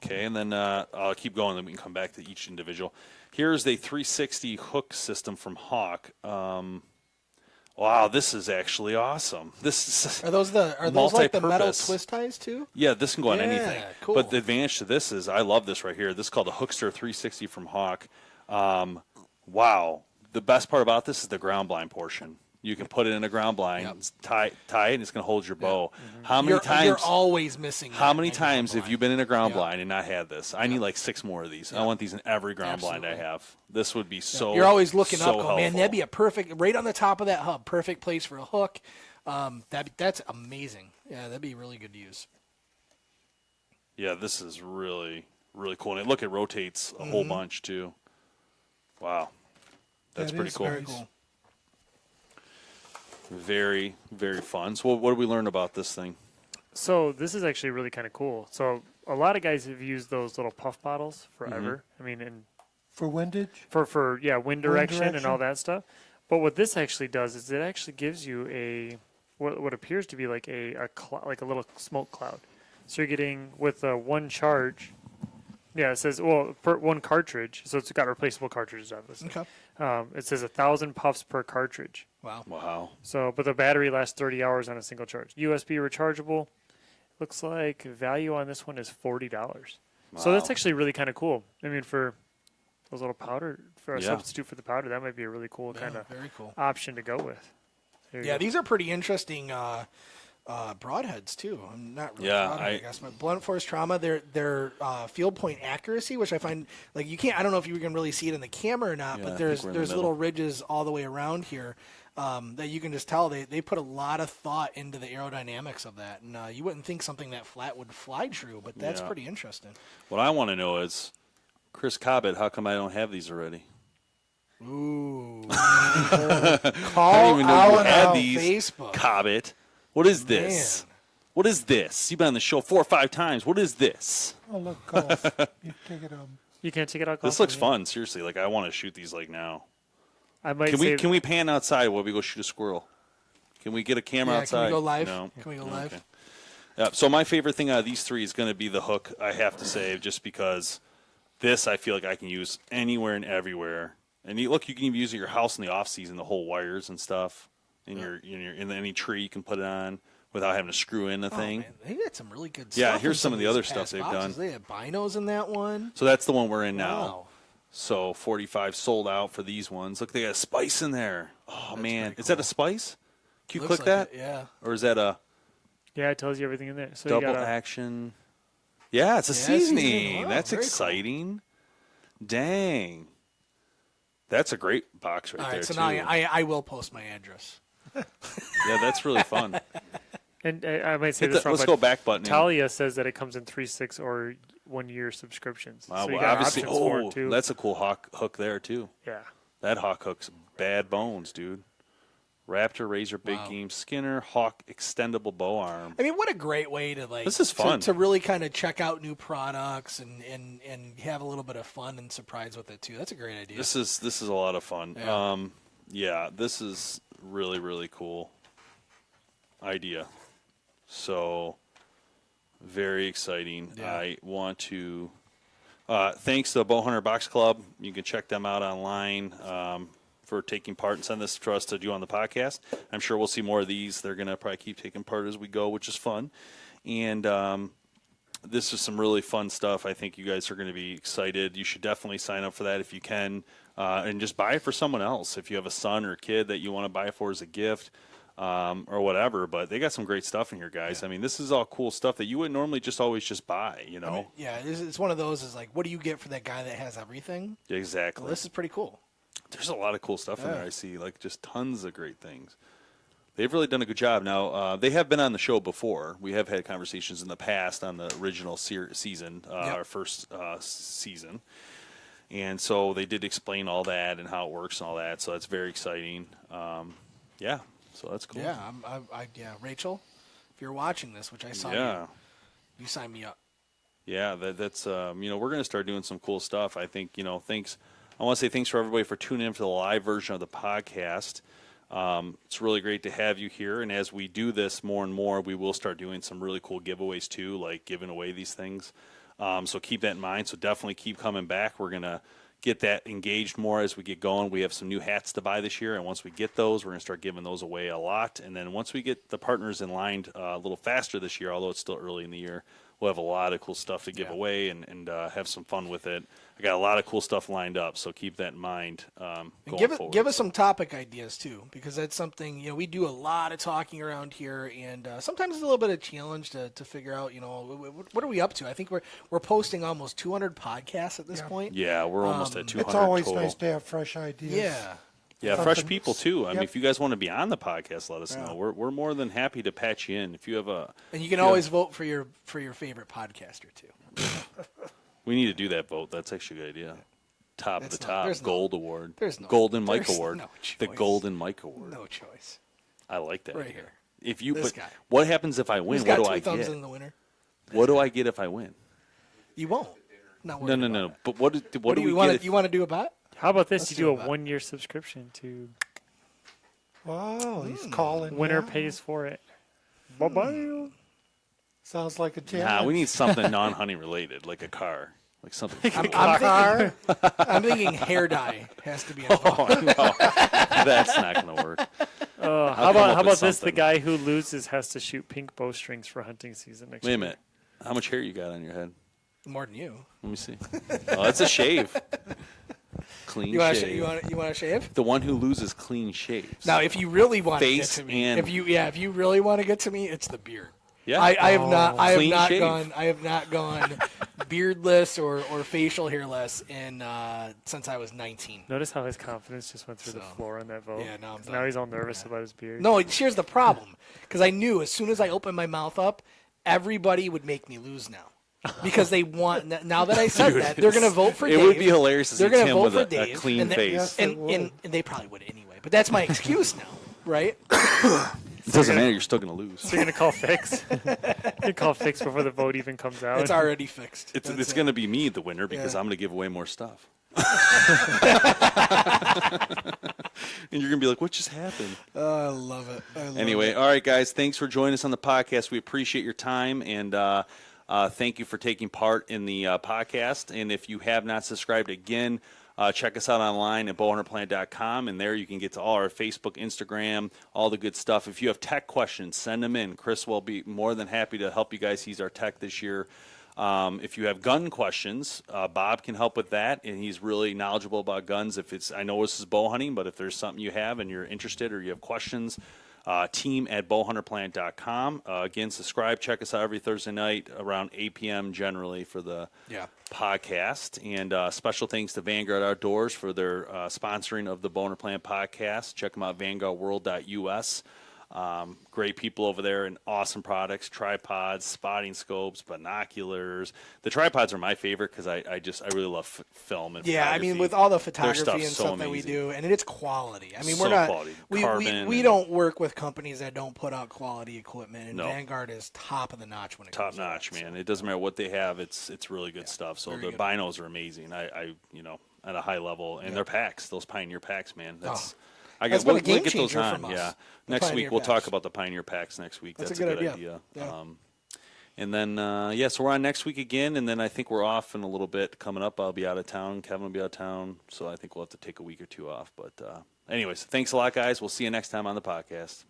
[SPEAKER 1] Okay, and then I'll keep going, then we can come back to each individual. Here's the 360 hook system from Hawk. Wow, this is actually awesome. This
[SPEAKER 2] are those like the metal twist ties too?
[SPEAKER 1] Yeah, this can go on anything.
[SPEAKER 2] Cool.
[SPEAKER 1] But the advantage to this is I love this right here. This is called the Hookster 360 from Hawk. Wow, the best part about this is the ground blind portion. You can put it in a ground blind, tie it, and it's going to hold your bow. How many times?
[SPEAKER 2] You're always missing.
[SPEAKER 1] How many times have you been in a ground blind and not had this? I need like 6 more of these. I want these in every ground blind I have. This would be so.
[SPEAKER 2] You're always looking up, going, man,
[SPEAKER 1] helpful.
[SPEAKER 2] that'd be a perfect, right on the top of that hub, perfect place for a hook. That's amazing. Yeah, that'd be really good to use.
[SPEAKER 1] Yeah, this is really, really cool. And look, it rotates a whole bunch too. Wow, that's pretty cool.
[SPEAKER 2] Very cool.
[SPEAKER 1] Very, very fun. So what did we learn about this thing?
[SPEAKER 3] So this is actually really kind of cool. So a lot of guys have used those little puff bottles forever. I mean, and
[SPEAKER 6] For windage?
[SPEAKER 3] for wind direction and all that stuff. But what this actually does is it actually gives you a what appears to be like a little smoke cloud. So you're getting with one charge. Yeah, it says per one cartridge. So it's got replaceable cartridges obviously.
[SPEAKER 2] Okay.
[SPEAKER 3] It says 1,000 puffs per cartridge.
[SPEAKER 1] Wow.
[SPEAKER 3] So, but the battery lasts 30 hours on a single charge. USB rechargeable. Looks like value on this one is $40. Wow. So that's actually really kind of cool. I mean, for those little powder, for a substitute for the powder, that might be a really cool kind of
[SPEAKER 2] very cool
[SPEAKER 3] option to go with.
[SPEAKER 2] These are pretty interesting broadheads too. I'm not really
[SPEAKER 1] Yeah,
[SPEAKER 2] broadhead, I guess, but blunt force trauma. Their field point accuracy, which I find like you can't. I don't know if you can really see it in the camera or not, but there's little ridges all the way around here that you can just tell they put a lot of thought into the aerodynamics of that, and you wouldn't think something that flat would fly true, but that's pretty interesting.
[SPEAKER 1] What I want to know is, Chris Cobbett, how come I don't have these already?
[SPEAKER 2] Ooh,
[SPEAKER 6] Call
[SPEAKER 1] I didn't even know you had these,
[SPEAKER 2] Facebook.
[SPEAKER 1] Cobbett. What is this?
[SPEAKER 2] Man.
[SPEAKER 1] What is this? You've been on the show 4 or 5 times. What is this?
[SPEAKER 6] Oh, look, golf. You take it
[SPEAKER 3] You can't take it out.
[SPEAKER 1] This looks fun. Seriously, like I want to shoot these like now.
[SPEAKER 3] I might
[SPEAKER 1] Can we pan outside while we go shoot a squirrel? Can we get a camera outside?
[SPEAKER 2] Can we go live?
[SPEAKER 1] No.
[SPEAKER 2] Can we go live?
[SPEAKER 1] Okay. Yeah. So my favorite thing out of these 3 is going to be the hook. I have to say, just because this I feel like I can use anywhere and everywhere. And you can even use it at your house in the off season, the whole wires and stuff. In any tree you can put it on without having to screw in the thing.
[SPEAKER 2] Man, they got some really good stuff.
[SPEAKER 1] Yeah, here's
[SPEAKER 2] in
[SPEAKER 1] some of the other
[SPEAKER 2] these
[SPEAKER 1] stuff
[SPEAKER 2] past
[SPEAKER 1] they've
[SPEAKER 2] boxes.
[SPEAKER 1] done.
[SPEAKER 2] They have binos in that one.
[SPEAKER 1] So that's the one we're in now.
[SPEAKER 2] Wow.
[SPEAKER 1] So 45 sold out for these ones. Look, they got a spice in there. Oh, man.
[SPEAKER 2] pretty
[SPEAKER 1] Is that
[SPEAKER 2] cool.
[SPEAKER 1] a spice? Can you
[SPEAKER 2] Looks
[SPEAKER 1] click
[SPEAKER 2] like
[SPEAKER 1] that?
[SPEAKER 2] it, yeah.
[SPEAKER 1] Or is that a
[SPEAKER 3] Yeah, it tells you everything in there. So
[SPEAKER 1] double
[SPEAKER 3] you got
[SPEAKER 1] action? Yeah, it's a
[SPEAKER 2] Yeah, seasoning.
[SPEAKER 1] seasoning.
[SPEAKER 2] Wow,
[SPEAKER 1] That's
[SPEAKER 2] very cool.
[SPEAKER 1] exciting. Dang. That's a great box right
[SPEAKER 2] All
[SPEAKER 1] there,
[SPEAKER 2] right, so
[SPEAKER 1] too.
[SPEAKER 2] now I will post my address.
[SPEAKER 1] Yeah, that's really fun.
[SPEAKER 3] And I might say this wrong,
[SPEAKER 1] Let's
[SPEAKER 3] but
[SPEAKER 1] go back button.
[SPEAKER 3] Talia says that it comes in 3, 6, or 1 year subscriptions.
[SPEAKER 1] Wow,
[SPEAKER 3] so you
[SPEAKER 1] well,
[SPEAKER 3] got
[SPEAKER 1] obviously,
[SPEAKER 3] options for it too.
[SPEAKER 1] that's a cool hook there, too.
[SPEAKER 3] Yeah.
[SPEAKER 1] That hawk hook's bad bones, dude. Raptor, Razor, Big Game, Skinner, Hawk, Extendable Bow Arm.
[SPEAKER 2] I mean, what a great way to
[SPEAKER 1] This is fun.
[SPEAKER 2] to really kind of check out new products and have a little bit of fun and surprise with it too. That's a great idea.
[SPEAKER 1] This is a lot of fun.
[SPEAKER 2] Yeah.
[SPEAKER 1] Yeah, this is really, really cool idea. So, very exciting.
[SPEAKER 2] Yeah.
[SPEAKER 1] I want to thanks to the Bowhunter Box Club. You can check them out online for taking part and send this to us to do on the podcast. I'm sure we'll see more of these. They're going to probably keep taking part as we go, which is fun. And this is some really fun stuff. I think you guys are going to be excited. You should definitely sign up for that if you can, and just buy it for someone else. If you have a son or a kid that you want to buy it for as a gift or whatever. But they got some great stuff in here, guys. Yeah. I mean, this is all cool stuff that you wouldn't normally just always just buy, you know?
[SPEAKER 2] I mean, yeah, it's one of those is like, what do you get for that guy that has everything?
[SPEAKER 1] Exactly.
[SPEAKER 2] Well, this is pretty cool.
[SPEAKER 1] There's a lot of cool stuff in there. I see, like, just tons of great things. They've really done a good job. Now, they have been on the show before. We have had conversations in the past on the original season, our first season. And so they did explain all that and how it works and all that. So that's very exciting. Yeah, so that's cool.
[SPEAKER 2] Yeah, Rachel, if you're watching this, which I saw you sign me up.
[SPEAKER 1] Yeah, that's we're going to start doing some cool stuff. I think, thanks. I want to say thanks for everybody for tuning in for the live version of the podcast. It's really great to have you here, and as we do this more and more, we will start doing some really cool giveaways too, like giving away these things. So keep that in mind. So definitely keep coming back. We're going to get that engaged more as we get going. We have some new hats to buy this year, and once we get those, we're going to start giving those away a lot. And then once we get the partners in line a little faster this year, although it's still early in the year, we'll have a lot of cool stuff to give away and have some fun with it. I got a lot of cool stuff lined up, so keep that in mind going forward.
[SPEAKER 2] Give us some topic ideas, too, because that's something, we do a lot of talking around here, and sometimes it's a little bit of a challenge to figure out, what are we up to? I think we're posting almost 200 podcasts at this point.
[SPEAKER 1] Yeah, we're almost at 200
[SPEAKER 6] It's always
[SPEAKER 1] total.
[SPEAKER 6] nice to have fresh ideas.
[SPEAKER 2] Yeah.
[SPEAKER 1] Yeah, fresh people, too. I mean,
[SPEAKER 6] Yep.
[SPEAKER 1] if you guys want to be on the podcast, let us know. We're more than happy to patch you in. If you have
[SPEAKER 2] And you can always vote for your favorite podcaster, too.
[SPEAKER 1] We need to do that vote. That's actually a good idea. Top of the top. Gold Award. Golden Mike Award.
[SPEAKER 2] No choice.
[SPEAKER 1] The Golden Mike Award.
[SPEAKER 2] No choice.
[SPEAKER 1] I like that.
[SPEAKER 2] Right
[SPEAKER 1] idea.
[SPEAKER 2] here. This guy.
[SPEAKER 1] What happens if I win?
[SPEAKER 2] Who's
[SPEAKER 1] What
[SPEAKER 2] got
[SPEAKER 1] do
[SPEAKER 2] two
[SPEAKER 1] I
[SPEAKER 2] thumbs
[SPEAKER 1] get?
[SPEAKER 2] in the winner?
[SPEAKER 1] What do I get if I win?
[SPEAKER 2] You won't. Not
[SPEAKER 1] No.
[SPEAKER 2] worried about it.
[SPEAKER 1] But what do we
[SPEAKER 2] want
[SPEAKER 1] get?
[SPEAKER 2] to? You want to do a bet?
[SPEAKER 3] How about this?
[SPEAKER 2] Let's
[SPEAKER 3] You
[SPEAKER 2] do
[SPEAKER 3] do
[SPEAKER 2] a bet.
[SPEAKER 3] a 1 year subscription to
[SPEAKER 6] Wow, he's calling.
[SPEAKER 3] winner
[SPEAKER 6] now.
[SPEAKER 3] pays for it. Bye-bye.
[SPEAKER 6] Sounds like a challenge.
[SPEAKER 1] Nah, we need something non-hunting related, like a car, like something.
[SPEAKER 2] I'm thinking hair dye has to be involved.
[SPEAKER 1] Oh, no. That's not going to work.
[SPEAKER 3] How about this? The guy who loses has to shoot pink bowstrings for hunting season next
[SPEAKER 1] Wait a
[SPEAKER 3] year.
[SPEAKER 1] minute. How much hair you got on your head?
[SPEAKER 2] More than you.
[SPEAKER 1] Let me see. Oh, that's a shave. clean
[SPEAKER 2] You want
[SPEAKER 1] shave.
[SPEAKER 2] you want to shave?
[SPEAKER 1] The one who loses clean shaves.
[SPEAKER 2] Now, if you really want to get
[SPEAKER 1] Face
[SPEAKER 2] to me,
[SPEAKER 1] and-
[SPEAKER 2] if you really want to get to me, it's the beard.
[SPEAKER 1] Yeah.
[SPEAKER 2] I have not
[SPEAKER 1] Clean shave.
[SPEAKER 2] gone beardless or facial hairless since I was 19.
[SPEAKER 3] Notice how his confidence just went through the floor on that vote.
[SPEAKER 2] Yeah, no, I'm
[SPEAKER 3] 'Cause
[SPEAKER 2] done.
[SPEAKER 3] now he's all nervous about his beard.
[SPEAKER 2] No, here's the problem. Because I knew as soon as I opened my mouth up, everybody would make me lose now. Because they want, now that I said that, they're going to vote for Dave.
[SPEAKER 1] It would be hilarious to see
[SPEAKER 2] They're going to
[SPEAKER 1] Tim
[SPEAKER 2] vote
[SPEAKER 1] with
[SPEAKER 2] for
[SPEAKER 1] a
[SPEAKER 2] Dave,
[SPEAKER 1] clean
[SPEAKER 2] and
[SPEAKER 1] face.
[SPEAKER 6] Yes, they
[SPEAKER 2] and
[SPEAKER 6] would.
[SPEAKER 2] they probably would anyway. But that's my excuse now, right?
[SPEAKER 1] It doesn't matter. You're still going to lose.
[SPEAKER 3] So you're going to call Fix? You call Fix before the vote even comes out?
[SPEAKER 2] It's already fixed.
[SPEAKER 1] It's going to be me, the winner, because I'm going to give away more stuff. And you're going to be like, what just happened?
[SPEAKER 2] Oh, I love it.
[SPEAKER 1] Anyway, all right, guys. Thanks for joining us on the podcast. We appreciate your time, and thank you for taking part in the podcast. And if you have not subscribed, again, check us out online at BowHunterPlanet.com, and there you can get to all our Facebook, Instagram, all the good stuff. If you have tech questions, send them in. Chris will be more than happy to help you guys. He's our tech this year. If you have gun questions, Bob can help with that, and he's really knowledgeable about guns. I know this is bow hunting, but if there's something you have and you're interested or you have questions, team at BowHunterPlanet.com. Again, subscribe. Check us out every Thursday night around 8 p.m. generally for the podcast. And special thanks to Vanguard Outdoors for their sponsoring of the BowHunter Planet podcast. Check them out, vanguardworld.us. Great people over there and awesome products, tripods, spotting scopes, binoculars. The tripods are my favorite because I really love film and
[SPEAKER 2] yeah, I
[SPEAKER 1] photography.
[SPEAKER 2] mean, with all the
[SPEAKER 1] Their
[SPEAKER 2] photography
[SPEAKER 1] stuff's
[SPEAKER 2] and
[SPEAKER 1] so
[SPEAKER 2] stuff that we
[SPEAKER 1] amazing.
[SPEAKER 2] do, and it's quality. I mean,
[SPEAKER 1] So
[SPEAKER 2] we're not
[SPEAKER 1] quality.
[SPEAKER 2] we
[SPEAKER 1] Carbon
[SPEAKER 2] don't work with companies that don't put out quality equipment, and
[SPEAKER 1] No.
[SPEAKER 2] Vanguard is top of the notch when it
[SPEAKER 1] Top
[SPEAKER 2] comes to
[SPEAKER 1] notch,
[SPEAKER 2] that,
[SPEAKER 1] man. It doesn't matter what they have. It's really good stuff. So
[SPEAKER 2] very
[SPEAKER 1] the
[SPEAKER 2] good.
[SPEAKER 1] binos are amazing. I at a high level, and their packs, those Pioneer packs, man. That's
[SPEAKER 2] That's been a
[SPEAKER 1] we'll
[SPEAKER 2] game
[SPEAKER 1] get those
[SPEAKER 2] changer
[SPEAKER 1] on.
[SPEAKER 2] from us,
[SPEAKER 1] Yeah,
[SPEAKER 2] the
[SPEAKER 1] next
[SPEAKER 2] Pioneer
[SPEAKER 1] week we'll talk
[SPEAKER 2] packs.
[SPEAKER 1] about the Pioneer packs next week.
[SPEAKER 2] That's
[SPEAKER 1] That's
[SPEAKER 2] a
[SPEAKER 1] a
[SPEAKER 2] good
[SPEAKER 1] good
[SPEAKER 2] idea.
[SPEAKER 1] idea.
[SPEAKER 2] Yeah.
[SPEAKER 1] And then so we're on next week again, and then I think we're off in a little bit coming up. I'll be out of town. Kevin will be out of town, so I think we'll have to take a week or two off. But anyways, thanks a lot, guys. We'll see you next time on the podcast.